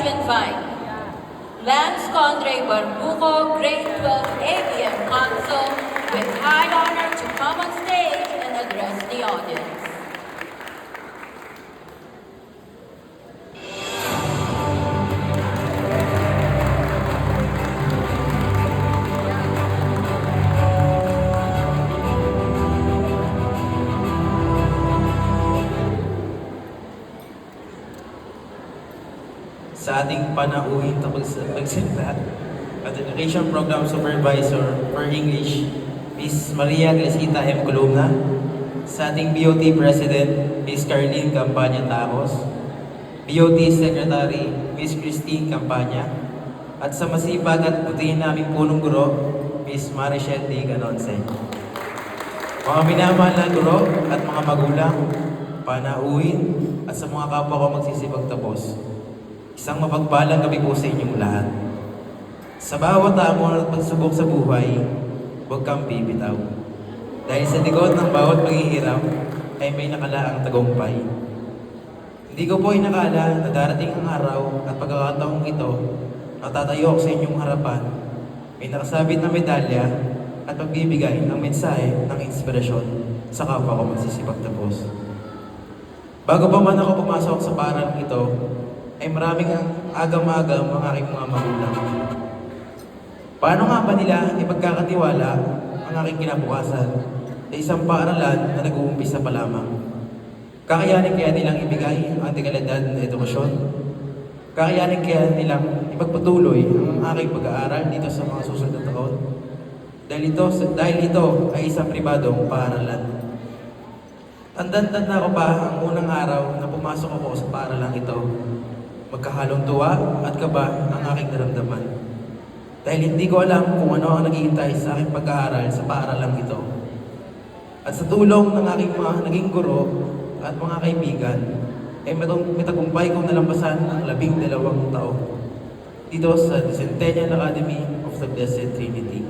Invite Lance Condre Barbuco, Grade 12 ABM Council, with high honor to come on stage and address the audience. Sa ating panauhin pagsalita at Education Program Supervisor for English, Ms. Maria Gresita M. Columna, sa ating BOT President, Ms. Carlene Campanya Tacos, BOT Secretary, Ms. Christine Campanya, at sa masipag at butihin naming punong guro, Ms. Marichelle D. Ganonce. Mga minamahal na guro at mga magulang, panauhin at sa mga kapwa ko magsisibag tapos. Isang mapagpalang gabi po sa inyong lahat. Sa bawat hamon at pagsubok sa buhay, huwag kang bibitaw. Dahil sa likod ng bawat paghihirap ay may nakalaang tagumpay. Hindi ko po inakala na darating ang araw at pagkakataong ito na tatayo sa inyong harapan, may nakasabit na medalya at pagbibigay ng mensahe ng inspirasyon sa kapwa ko magsisipag tapos. Bago pa man ako pumasok sa paaralang ito, ay maraming agam-agam ang aking mga magulang. Paano nga ba nila ipagkakatiwala ang aking kinabukasan sa isang paaralan na nag-uumpisa pa lamang? Kakayanin kaya nilang ibigay ang dekalidad na edukasyon? Kakayanin kaya nilang ipagpatuloy ang aking pag-aaral dito sa mga susunod na taon? Dahil ito ay isang pribadong paaralan. Tandaan-tanda ko pa ang unang araw na pumasok ako sa paaralang ito. Magkahalong tuwa at kaba ang aking naramdaman. Dahil hindi ko alam kung ano ang naghihintay sa aking pag-aaral sa paaralang ito. At sa tulong ng aking mga naging guro at mga kaibigan, ay matagumpay kong nalampasan ang 12 taon dito sa Centennial Academy of the Blessed Trinity.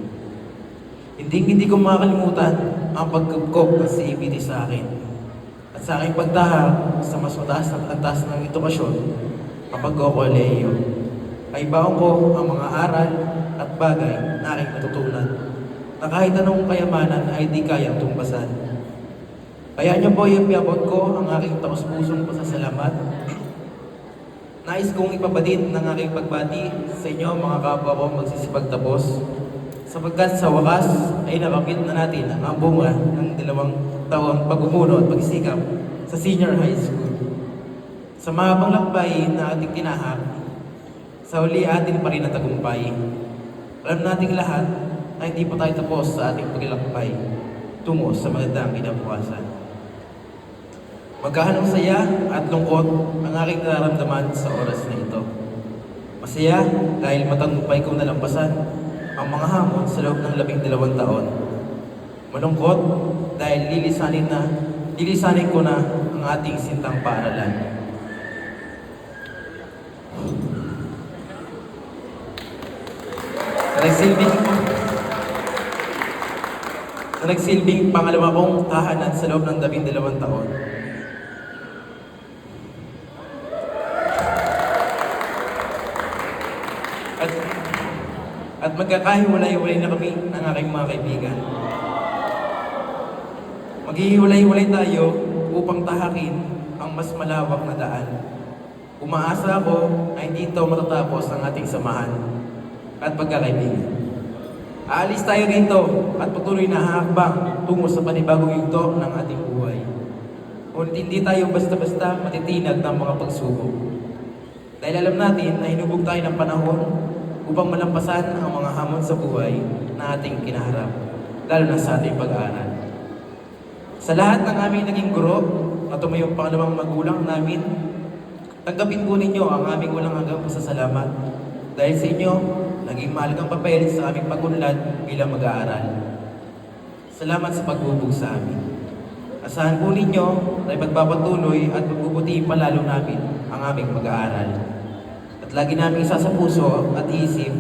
Hindi ko makakalimutan ang pagkupkop ng CAPT sa akin at sa aking pagtahak sa mas mataas na antas ng edukasyon kapag kolehiyo, ay baon ko ang mga aral at bagay na aking natutunan na kahit anong kayamanan ay di kayang tumbasan. Kaya niyo po iabot ko ang aking taos-pusong pasasalamat. Nais kong ipabatid ng aking pagbati sa inyo mga kapwa ko magsisipagtapos, sapagkat sa wakas ay nakamit na natin ang bunga ng 2 taong pag-umuno at pagsisikap sa senior high school. Sa mahabang lakbay na ating tinahak, sa huli atin pa rin ang tagumpay. Alam nating lahat na hindi pa tayo tapos sa ating paglalakbay tungo sa magandang kinabukasan. Magkahanong saya at lungkot ang aking nararamdaman sa oras na ito. Masaya dahil matagumpay kong nalampasan ang mga hamon sa loob ng 12 taon. Malungkot dahil lilisanin ko na ang ating sintang paaralan. Nagsilbing pangalawa kong tahanan sa loob ng 12 taon. At magkakahiwalay-hiwalay na kami ng aking mga kaibigan. Maghihiwalay-hiwalay tayo upang tahakin ang mas malawak na daan. Umaasa ako na hindi ito matatapos ang ating samahan at pagkakaibigan. Aalis tayo rito at patuloy na hakbang tungo sa panibagong yugto ng ating buhay. Ngunit hindi tayo basta-basta matitinag ng mga pagsubok. Dahil alam natin na hinubog tayo ng panahon upang malampasan ang mga hamon sa buhay na ating kinaharap, lalo na sa ating pag-aaral. Sa lahat ng aming naging guro na tumayong pangalawang magulang namin, tanggapin po ninyo ang aming walang hanggang pasasalamat dahil sa inyo, naging mahalagang papel sa aming pag-unlad bilang mag-aaral. Salamat sa pagbubog sa amin. Asahan po ninyo na ipagpapatuloy at magbubuti palalo namin ang aming pag-aaral. At lagi namin isa sa puso at isip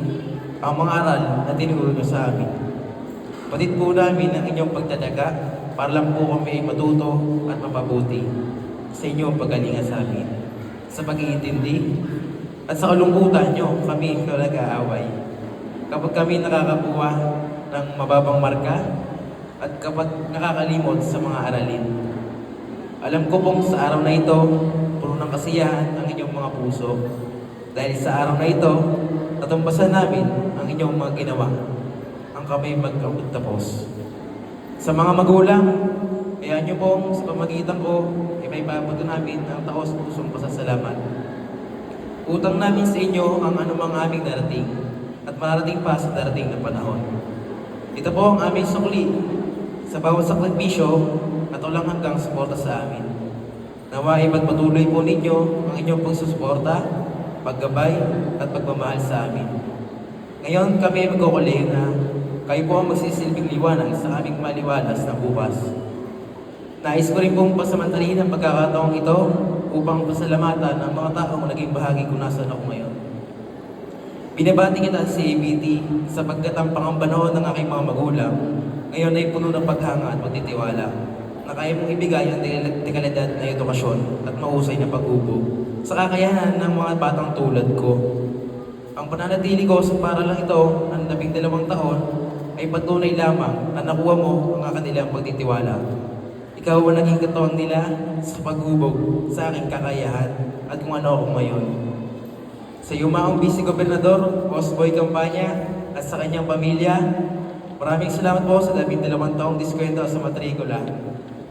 ang mga aral na tinuro nyo sa amin. Batid po namin ang inyong pagtataga para lang po kami matuto at mapabuti sa inyong pagalingan sa amin, sa pag-iintindi At sa kalungkutan nyo, kami ikaw nag-aaway. Kapag kami nakakakuha ng mababang marka at kapag nakakalimot sa mga aralin. Alam ko pong sa araw na ito, puno ng kasiyahan ang inyong mga puso. Dahil sa araw na ito, natumbasan namin ang inyong mga ginawa. Ang kami magkapagtapos. Sa mga magulang, kaya nyo pong sa pamagitan ko, may papato namin ang taos pusong pasasalamat. Utang namin sa inyo ang anumang aming darating at mararating pa sa darating na panahon. Ito po ang aming sukli sa bawat sakripisyo at walang hanggang suporta sa amin. Nawa ipagpatuloy po ninyo ang inyong pagsusuporta, paggabay at pagmamahal sa amin. Ngayon kami magkukuling na kayo po ang magsisilbing liwanag sa aming maliwalas na bukas. Nais ko rin pong pasamantalihin ang pagkakataong ito upang pasalamatan ang mga taong naging bahagi kung nasan ako ngayon. Binabati kita sa ABT sapagkat ang pangambanahon ng aking mga magulang ngayon ay puno ng paghanga at pagtitiwala na kaya mong ibigay ang dekalidad na edukasyon at mahusay na pag-ubog sa kakayanan ng mga batang tulad ko. Ang pananatili ko sa paralang ito ng 12 taon ay patunay lamang na nakuha mo ang kanilang pagtitiwala. Ikaw ang naging katuwang nila sa paghubog sa aking kakayahan at kung ano ako ngayon. Sa yumaong Vice Gobernador, Boss Boy Campanya at sa kanyang pamilya, maraming salamat po sa 12 taong diskwento sa matrikula.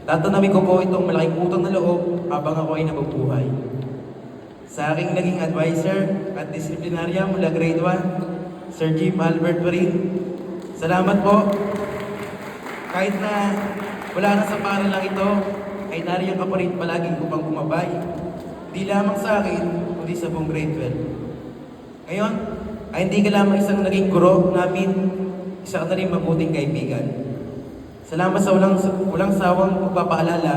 Tatanamin ko po itong malaking utang na loob habang ako ay nabubuhay. Sa aking naging advisor at disiplinarya mula grade 1, Sir Jim Albert Parin, salamat po. Kahit na wala na sa paralang ito, ay nariyan ka pa rin palagi upang bumabay. Di lamang sa akin, kundi sa buong grade 12. Ngayon, ay hindi ka lamang isang naging guro namin, isa ka na rin mabuting kaibigan. Salamat sa walang sawang pagpapaalala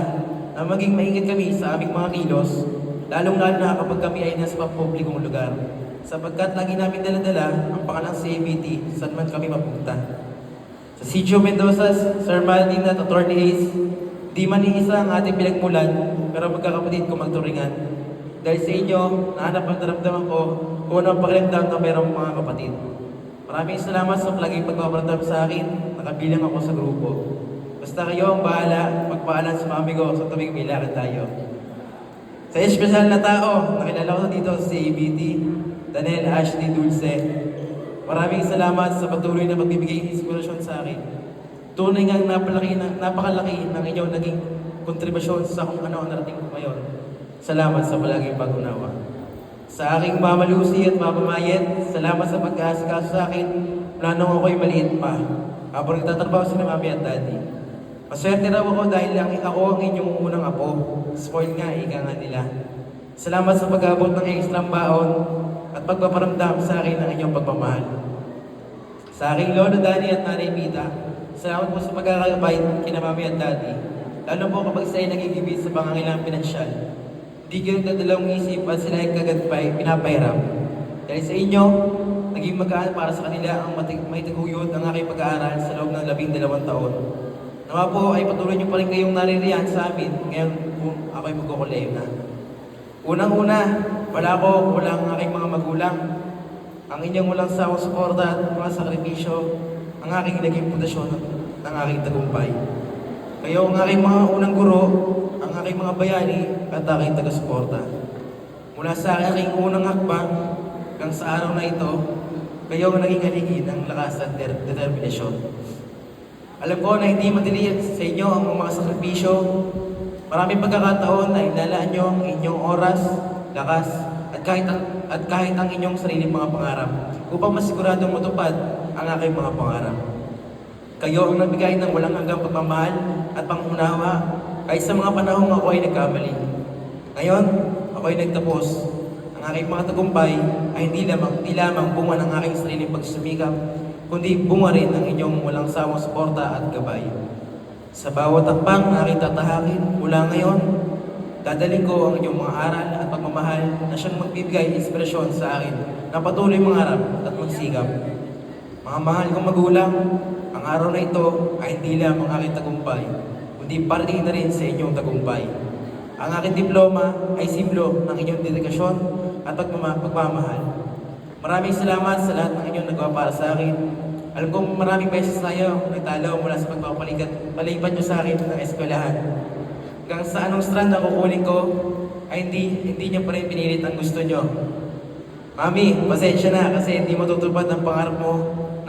na maging maingat kami sa aming mga kilos, lalong-lalo na kapag kami ay nasa pampublikong lugar, sapagkat lagi namin dala-dala ang pangalang CABT saan man kami mapunta. Sa Sitio Mendoza, Sir Martin at Atty. Ace, di man iisa ang ating pinagmulan, pero magkakapatid ko magturingan. Dahil sa inyo, nahanap ang naramdaman ko kung ano ang pakiramdam na mayroong mga kapatid. Maraming salamat sa palaging pagpaparamdam sa akin, nakabilang ako sa grupo. Basta kayo ang bahala, magpaalam sa mga amigo sa tuwing may lakad tayo. Sa espesyal na tao, nakilala ko dito sa ABT, Daniel Ashley Dulce. Maraming salamat sa patuloy na magbibigay inspirasyon sa akin. Tunay nga napakalaki ng inyong naging kontribusyon sa kung ano ang narating ko ngayon. Salamat sa palaging pag-unawa. Sa aking Mama Lucy at Mama Mayet, salamat sa pag-aasikaso sa akin mula nung ako'y maliit pa. Habang nagtatrabaho sila Mami at Daddy. Maswerte raw ako dahil ako ang inyong unang apo. Spoil nga, ika nga nila. Salamat sa pag-abot ng ekstrang baon at pagpaparamdam sa akin ng inyong pagmamahal. Sa aking Lolo Danny at Nanay Mita, salamat po sa pagkakabait kina Mami at Daddy. Lalo po kapag sila ay nagigibit sa pangangailangan pinansyal. Di kayo nagdadalawang isip at sila ay kagad pinapahirap. Dahil sa inyo, naging magaan para sa kanila ang may taguyod ng aking pag-aaral sa loob ng 12 taon. Nawa po ay patuloy niyo pa rin kayong naririyan sa amin ngayon kung ako ay magkukuleyo na. Unang-una, walang aking mga magulang. Ang inyong walang sawang suporta at mga sakripisyo ang aking naging pundasyon ng aking tagumpay. Kayo ang aking mga unang guro, ang aking mga bayani at aking taga-suporta. Mula sa aking unang hakbang hanggang sa araw na ito, kayo ang naging haligi ng lakas at determinasyon. Alam ko na hindi madali sa inyo ang mga sakripisyo. Maraming pagkakataon na inalaan nyo ang inyong oras, lakas, at kahit ang inyong sariling mga pangarap upang masiguradong matupad ang aking mga pangarap. Kayo ang nagbigay ng walang hanggang pagmamahal at pangunawa kahit sa mga panahong ako ay nagkamali. Ngayon, ako ay nagtapos. Ang aking mga tagumpay ay hindi lamang bunga ng aking sariling pagsumikap, kundi bunga rin ng inyong walang sawang suporta at gabay. Sa bawat hakbang na aking tatahakin mula ngayon, dadalhin ko ang inyong mga aral at pagmamahal na siyang magbibigay inspirasyon sa akin na patuloy mangarap at magsikap. Mga mahal kong magulang, ang araw na ito ay hindi lamang aking tagumpay, kundi parte na rin sa inyong tagumpay. Ang aking diploma ay simbolo ng inyong dedikasyon, at pagmamahal. Maraming salamat sa lahat ng inyong nagawa para sa akin. Alam kong maraming beses tayo nagtalo mula sa pagpapalipat nyo sa akin ng eskwelahan. Hanggang sa anong strand na kukunin ko, ay hindi nyo pa rin pinilit ang gusto nyo. Mami, pasensya na kasi hindi matutupad ang pangarap mo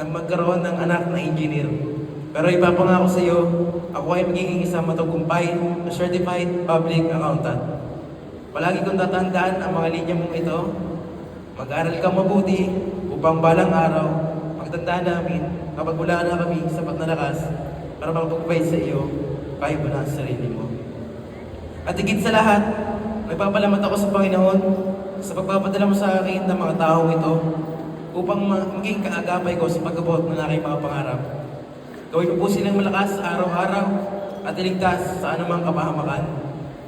na magkaroon ng anak na engineer. Pero ipapangako sa iyo, ako ay magiging isang matagumpay na certified public accountant. Palagi kong tatandaan ang mga linya mong ito. Mag-aral kang mabuti upang balang araw, magtanda namin kapag wala na kami sapat na lakas para makapag-provide sa iyo, kaya mo na ang sarili mo. At higit sa lahat, nagpapalamat ako sa Panginoon sa pagpapadala mo sa akin ng mga taong ito upang maging kaagapay ko sa pag-abot ng aking mga pangarap. Gawin mo po silang malakas araw-araw at iligtas sa anumang kapahamakan.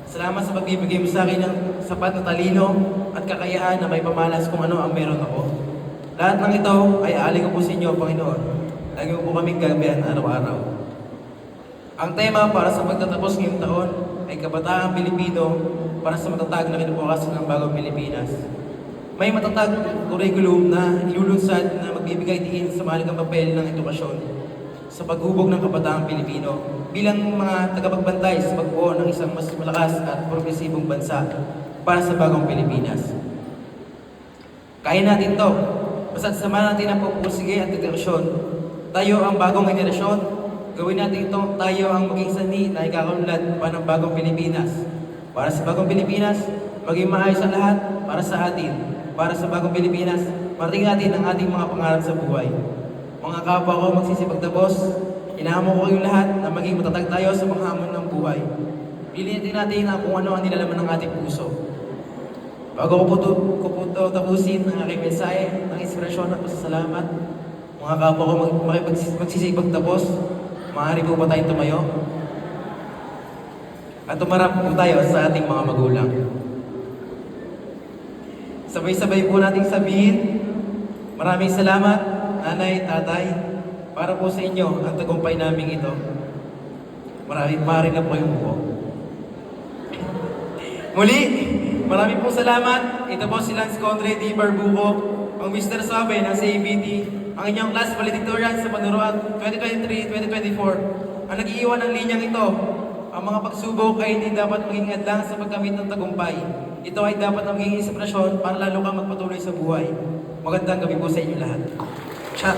Salamat sa pagbibigay mo sa akin ng sapat na talino at kakayahan na may pamalas kung ano ang meron ako. Lahat ng ito ay aaling ko po sa inyo, Panginoon. Lagi mo po kaming gagabayan araw-araw. Ang tema para sa pagtatapos ngayong taon ay Kabataang Pilipino para sa matatag na kinabukasan ng bagong Pilipinas. May matatag curriculum na ilulunsad na magbibigay diin sa mahalagang papel ng edukasyon sa paghubog ng Kabataang Pilipino bilang mga tagapagbantay sa pagbuo ng isang mas malakas at progresibong bansa para sa bagong Pilipinas. Kaya natin to. Basta't sama natin ang pagpupursige at dedikasyon. Tayo ang bagong henerasyon. Gawin natin ito, tayo ang maging sanhi na ikakanulad pa ng bagong Pilipinas. Para sa bagong Pilipinas, maging maayos ang lahat para sa atin. Para sa bagong Pilipinas, marating natin ang ating mga pangarap sa buhay. Mga kapwa ko magsisipagtapos, inahamon ko kayong lahat na maging matatag tayo sa mga hamon ng buhay. Piliin natin na kung ano ang nilalaman ng ating puso. Bago ko po tapusin ang aking mensahe ng inspirasyon at pasasalamat, mga kapwa ko magsisipagtapos, maaari po ba tayong tumayo? At tumarap po tayo sa ating mga magulang. Sabay-sabay po nating sabihin, maraming salamat, nanay, tatay, para po sa inyo ang tagumpay namin ito. Maaari na po yung buko. Muli, maraming po salamat. Ito po si Lance Condre D. Barbuco, ang Mr. Sabe ng CABT, ang inyong class valedictorian sa panuruan 2023-2024. Ang nag-iiwan ng linyang ito, ang mga pagsubok ay hindi dapat maging hadlang sa pagkamit ng tagumpay. Ito ay dapat na maging inspirasyon para lalo kang magpatuloy sa buhay. Magandang gabi po sa inyo lahat. Chat!